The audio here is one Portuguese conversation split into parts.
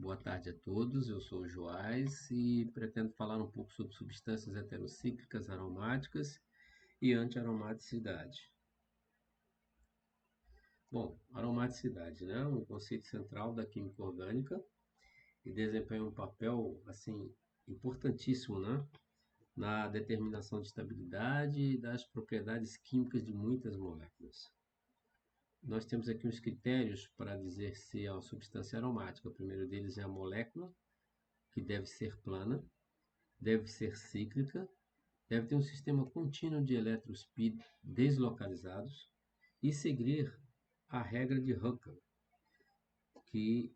Boa tarde a todos, eu sou o Joás e pretendo falar um pouco sobre substâncias heterocíclicas aromáticas e antiaromaticidade. Bom, aromaticidade, né? Um conceito central da química orgânica e desempenha um papel, assim, importantíssimo, né? Na determinação de estabilidade das propriedades químicas de muitas moléculas. Nós temos aqui uns critérios para dizer se é uma substância aromática. O primeiro deles é a molécula, que deve ser plana, deve ser cíclica, deve ter um sistema contínuo de elétrons π deslocalizados e seguir a regra de Huckel, que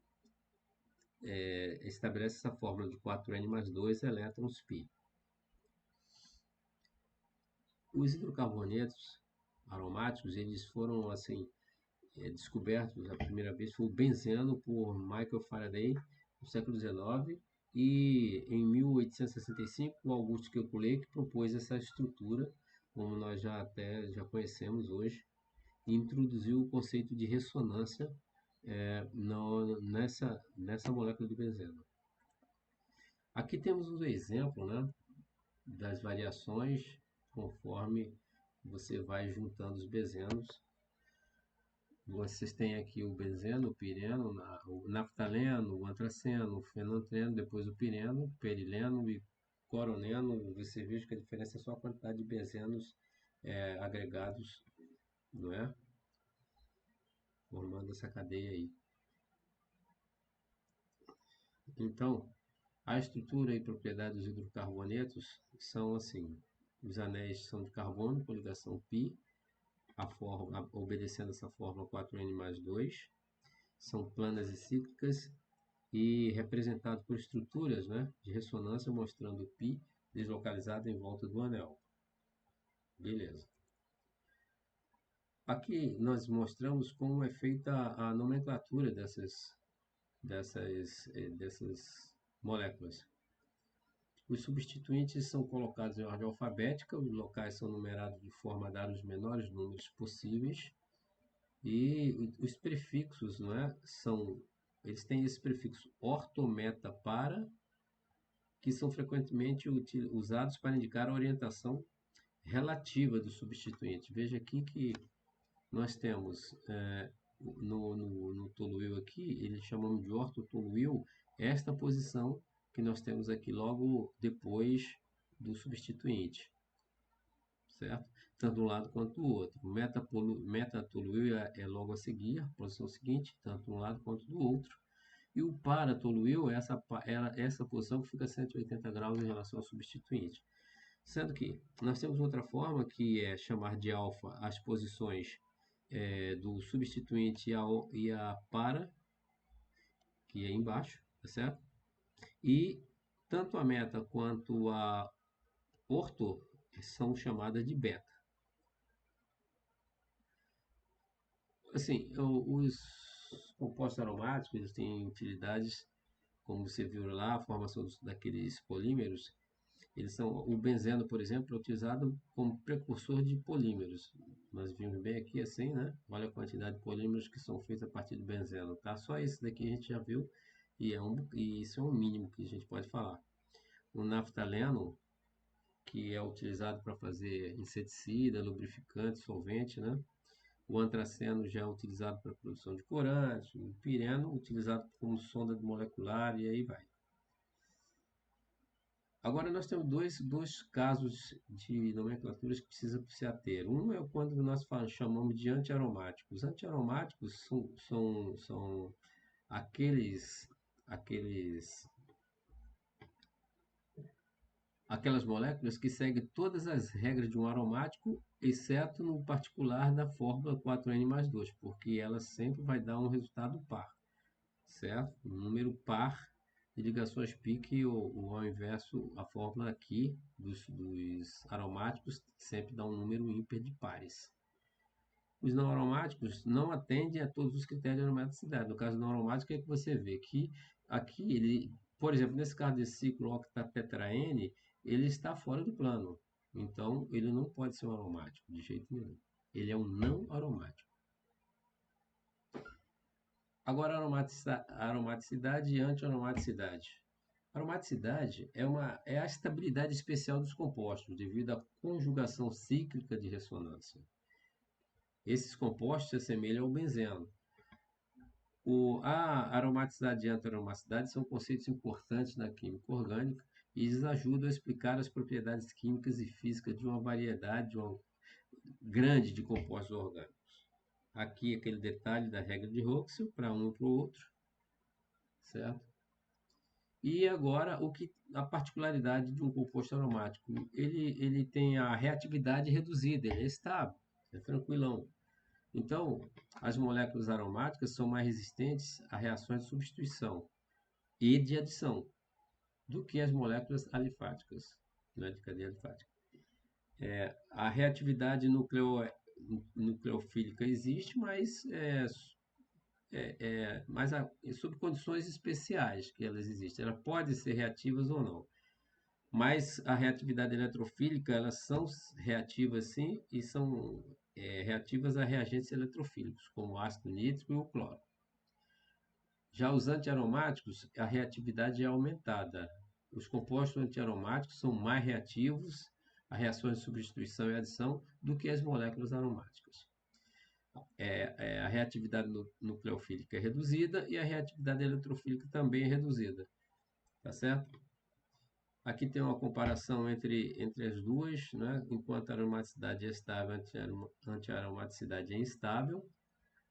estabelece essa fórmula de 4n mais 2 elétrons π. Os hidrocarbonetos aromáticos, eles foram assim descobertos a primeira vez, foi o benzeno por Michael Faraday no século XIX, e em 1865 o Auguste Kekulé que propôs essa estrutura, como nós já conhecemos hoje, e introduziu o conceito de ressonância nessa molécula de benzeno. Aqui temos um exemplo, né, das variações conforme você vai juntando os benzenos. Vocês têm aqui o benzeno, o pireno, o naftaleno, o antraceno, o fenantreno, depois o pireno, perileno e coroneno. Você veja que a diferença é só a quantidade de benzenos agregados, não é? Formando essa cadeia aí. Então, a estrutura e propriedade dos hidrocarbonetos são assim: os anéis são de carbono com ligação π, obedecendo essa fórmula 4n mais 2, são planas e cíclicas e representado por estruturas, né, de ressonância mostrando o π deslocalizado em volta do anel. Beleza. Aqui nós mostramos como é feita a nomenclatura dessas moléculas. Os substituintes são colocados em ordem alfabética, os locais são numerados de forma a dar os menores números possíveis, e os prefixos, não é, eles têm esse prefixo orto, meta, para, que são frequentemente usados para indicar a orientação relativa do substituinte. Veja aqui que nós temos no toluil aqui, eles chamam de ortotoluil, esta posição que nós temos aqui logo depois do substituinte, certo? Tanto de um lado quanto do outro. Metatoluil é logo a seguir, a posição seguinte, tanto de um lado quanto do outro. E o paratoluil é essa posição que fica a 180 graus em relação ao substituinte. Sendo que nós temos outra forma que é chamar de alfa as posições do substituinte e a para, que é embaixo, tá certo? E tanto a meta quanto a orto são chamadas de beta. Assim, os compostos aromáticos eles têm utilidades, como você viu lá, a formação daqueles polímeros. O benzeno, por exemplo, é utilizado como precursor de polímeros. Nós vimos bem aqui assim, né? Olha a quantidade de polímeros que são feitos a partir do benzeno, tá? Só esse daqui a gente já viu e isso é o mínimo que a gente pode falar. O naftaleno, que é utilizado para fazer inseticida, lubrificante, solvente, né? O antraceno já é utilizado para a produção de corante, o pireno utilizado como sonda molecular e aí vai. Agora nós temos dois casos de nomenclaturas que precisa se ater. Um é quando nós chamamos de antiaromáticos. Os antiaromáticos são aquelas moléculas que seguem todas as regras de um aromático, exceto no particular da fórmula 4n mais 2, porque ela sempre vai dar um resultado par, certo? Um número par de ligações π, ou ao inverso, a fórmula aqui dos aromáticos sempre dá um número ímpar de pares. Os não aromáticos não atendem a todos os critérios de aromaticidade. No caso não aromático é que você vê que aqui ele, por exemplo, nesse caso desse ciclo octatetraene, ele está fora do plano. Então ele não pode ser um aromático de jeito nenhum. Ele é um não aromático. Agora, aromaticidade e anti-aromaticidade. Aromaticidade é a estabilidade especial dos compostos devido à conjugação cíclica de ressonância. Esses compostos se assemelham ao benzeno. A aromaticidade e anti-aromaticidade são conceitos importantes na química orgânica e eles ajudam a explicar as propriedades químicas e físicas de uma variedade grande de compostos orgânicos. Aqui aquele detalhe da regra de Hochschild para um e para o outro, certo? E agora a particularidade de um composto aromático, ele tem a reatividade reduzida, ele é estável, é tranquilão. Então, as moléculas aromáticas são mais resistentes a reações de substituição e de adição do que as moléculas alifáticas, né, de cadeia alifática. A reatividade nucleofílica existe, mas sob condições especiais que elas existem. Elas podem ser reativas ou não. Mas a reatividade eletrofílica, elas são reativas sim, e são reativas a reagentes eletrofílicos, como o ácido nítrico e o cloro. Já os antiaromáticos, a reatividade é aumentada. Os compostos antiaromáticos são mais reativos a reações de substituição e adição do que as moléculas aromáticas. A reatividade nucleofílica é reduzida e a reatividade eletrofílica também é reduzida. Tá certo? Aqui tem uma comparação entre as duas, né? Enquanto a aromaticidade é estável, a antiaromaticidade é instável,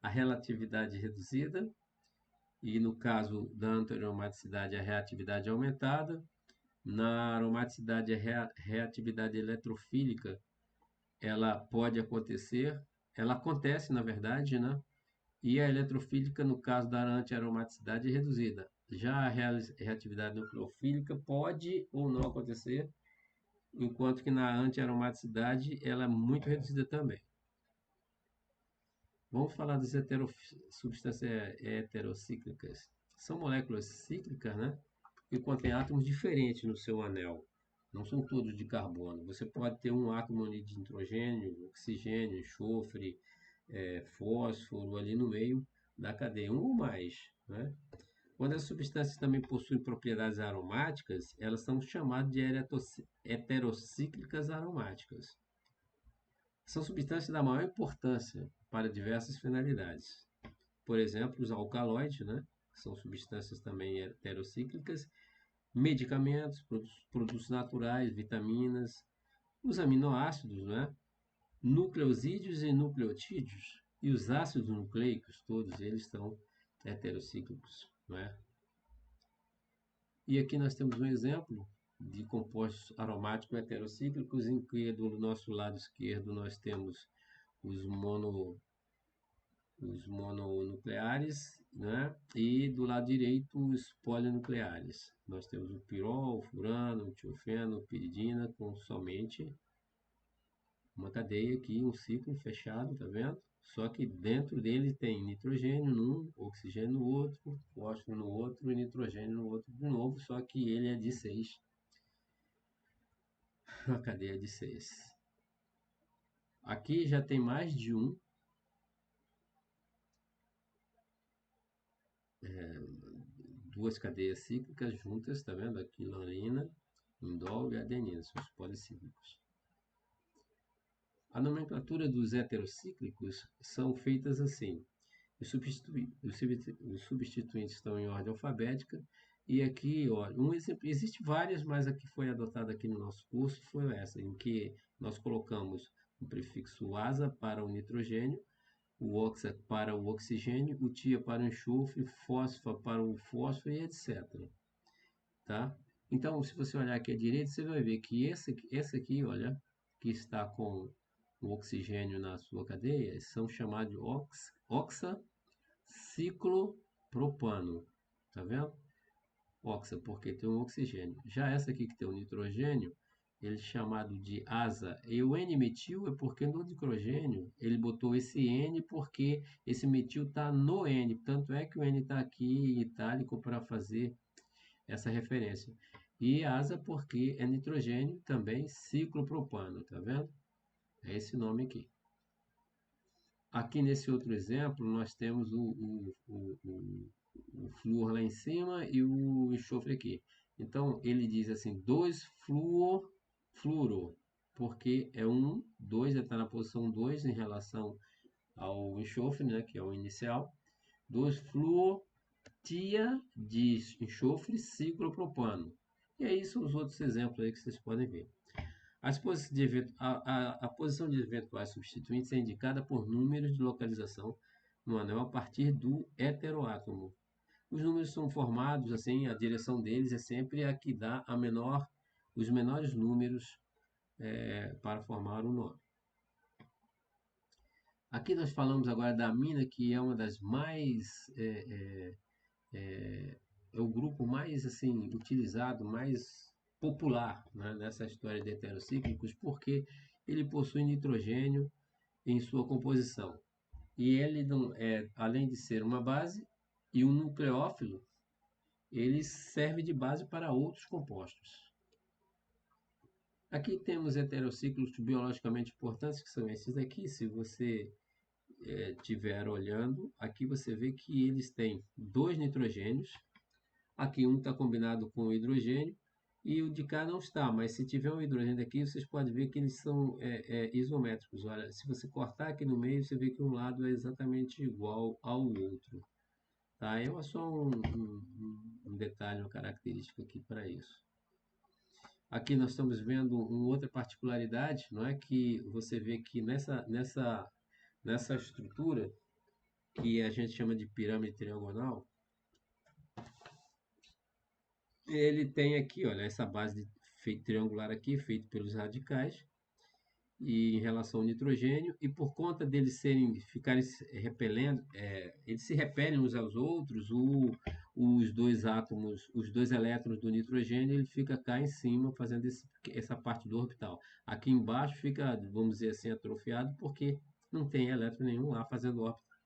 a relatividade é reduzida, e no caso da antiaromaticidade a reatividade é aumentada. Na aromaticidade, a reatividade eletrofílica, ela pode acontecer, ela acontece na verdade, né? E a eletrofílica, no caso da antiaromaticidade, é reduzida. Já a reatividade nucleofílica pode ou não acontecer, enquanto que na antiaromaticidade ela é muito reduzida também. Vamos falar das substâncias heterocíclicas. São moléculas cíclicas, né? Que contêm átomos diferentes no seu anel. Não são todos de carbono. Você pode ter um átomo ali de nitrogênio, oxigênio, enxofre, fósforo ali no meio da cadeia, um ou mais, né? Quando as substâncias também possuem propriedades aromáticas, elas são chamadas de heterocíclicas aromáticas. São substâncias da maior importância para diversas finalidades. Por exemplo, os alcaloides, né? São substâncias também heterocíclicas, medicamentos, produtos naturais, vitaminas, os aminoácidos, né? Nucleosídeos e nucleotídeos, e os ácidos nucleicos, todos eles são heterocíclicos, não é? E aqui nós temos um exemplo de compostos aromáticos heterocíclicos, em que do nosso lado esquerdo nós temos os mononucleares, né? E do lado direito os polinucleares. Nós temos o pirol, o furano, o tiofeno, piridina, com somente uma cadeia aqui, um ciclo fechado, tá vendo? Só que dentro dele tem nitrogênio num, oxigênio no outro, fósforo no outro e nitrogênio no outro de novo, só que ele é de 6. Uma cadeia de 6. Aqui já tem mais de um. Duas cadeias cíclicas juntas, tá vendo? Aqui lanina, indol e adenina, são os policíclicos. A nomenclatura dos heterocíclicos são feitas assim. Os substituintes estão em ordem alfabética. E aqui, ó, um exemplo, existe várias, mas a que foi adotada aqui no nosso curso foi essa, em que nós colocamos o prefixo asa para o nitrogênio, o oxa para o oxigênio, o tia para o enxofre, fósforo para o fósforo e etc. Tá? Então, se você olhar aqui à direita, você vai ver que esse aqui, olha, que está com o oxigênio na sua cadeia, são chamados de oxaciclopropano. Tá vendo? Oxa, porque tem um oxigênio. Já essa aqui que tem o nitrogênio, ele é chamado de asa. E o N-metil é porque no nitrogênio ele botou esse N porque esse metil está no N. Tanto é que o N está aqui em itálico para fazer essa referência. E asa porque é nitrogênio também ciclopropano, tá vendo? É esse nome aqui. Aqui nesse outro exemplo, nós temos o flúor lá em cima e o enxofre aqui. Então, ele diz assim, 2 fluoro, porque é 1, 2, ele está na posição 2 em relação ao enxofre, né, que é o inicial. 2 fluotia de enxofre ciclopropano. E aí são os outros exemplos aí que vocês podem ver. A posição de eventuais substituintes é indicada por números de localização no anel a partir do heteroátomo. Os números são formados assim, a direção deles é sempre a que dá os menores números para formar o nome. Aqui nós falamos agora da amina, que é uma das mais é o grupo mais assim utilizado, mais popular, né, nessa história de heterocíclicos, porque ele possui nitrogênio em sua composição. E ele não é, além de ser uma base e um nucleófilo, ele serve de base para outros compostos. Aqui temos heterociclos biologicamente importantes, que são esses aqui. Se você estiver olhando, aqui você vê que eles têm 2 nitrogênios. Aqui um está combinado com o hidrogênio e o de cá não está, mas se tiver um hidrogênio aqui, vocês podem ver que eles são isométricos. Olha, se você cortar aqui no meio, você vê que um lado é exatamente igual ao outro. Tá? É só um detalhe, uma característica aqui para isso. Aqui nós estamos vendo uma outra particularidade, não é, que você vê que nessa estrutura, que a gente chama de pirâmide triangular, ele tem aqui, olha, essa base triangular aqui, feita pelos radicais, e em relação ao nitrogênio, e por conta deles ficarem se repelendo, eles se repelem uns aos outros, os dois átomos, os 2 elétrons do nitrogênio, ele fica cá em cima, fazendo essa parte do orbital. Aqui embaixo fica, vamos dizer assim, atrofiado, porque não tem elétron nenhum lá fazendo órbita,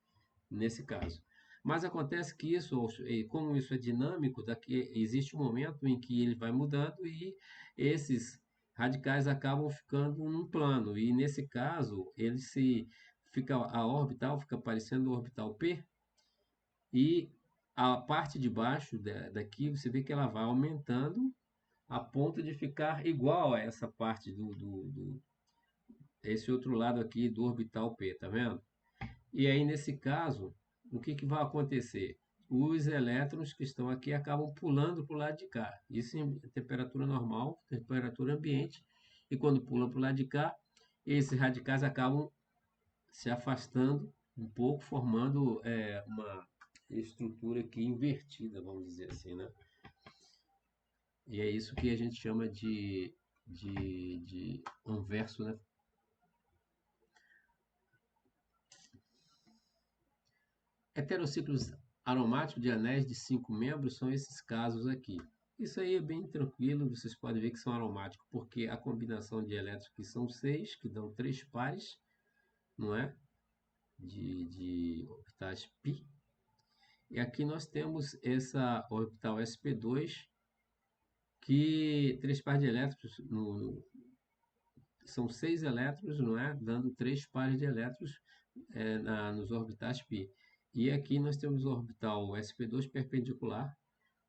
nesse caso. Mas acontece que isso, como isso é dinâmico, existe um momento em que ele vai mudando e esses radicais acabam ficando num plano. E nesse caso, a orbital fica parecendo o orbital P e a parte de baixo daqui você vê que ela vai aumentando a ponto de ficar igual a essa parte esse outro lado aqui do orbital P, tá vendo? E aí, nesse caso, o que vai acontecer? Os elétrons que estão aqui acabam pulando para o lado de cá. Isso em temperatura normal, temperatura ambiente. E quando pula para o lado de cá, esses radicais acabam se afastando um pouco, formando uma estrutura aqui invertida, vamos dizer assim, né? E é isso que a gente chama de anverso, né? Heterociclos aromáticos de anéis de 5 membros são esses casos aqui. Isso aí é bem tranquilo, vocês podem ver que são aromáticos, porque a combinação de elétrons que são 6, que dão 3 pares, não é? De orbitais π. E aqui nós temos essa orbital sp2, que 3 pares de elétrons, são 6 elétrons, não é? Dando 3 pares de elétrons nos orbitais π. E aqui nós temos o orbital sp2 perpendicular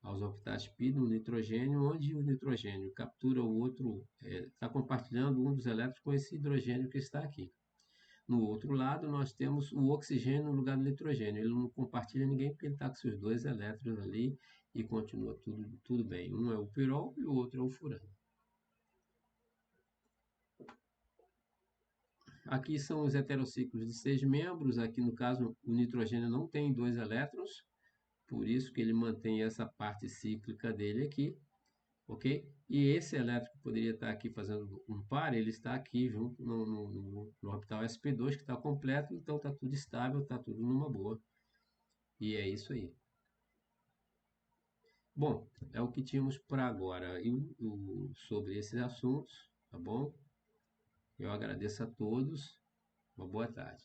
aos orbitais π no nitrogênio, onde o nitrogênio captura o outro, está compartilhando um dos elétrons com esse hidrogênio que está aqui. No outro lado, nós temos o oxigênio no lugar do nitrogênio. Ele não compartilha ninguém porque ele está com seus 2 elétrons ali e continua tudo bem. Um é o pirol e o outro é o furano. Aqui são os heterociclos de 6 membros. Aqui, no caso, o nitrogênio não tem 2 elétrons, por isso que ele mantém essa parte cíclica dele aqui, ok? E esse elétron que poderia estar aqui fazendo um par, ele está aqui junto no orbital sp2, que está completo, então está tudo estável, está tudo numa boa. E é isso aí. Bom, é o que tínhamos para agora sobre esses assuntos, tá bom? Eu agradeço a todos. Uma boa tarde.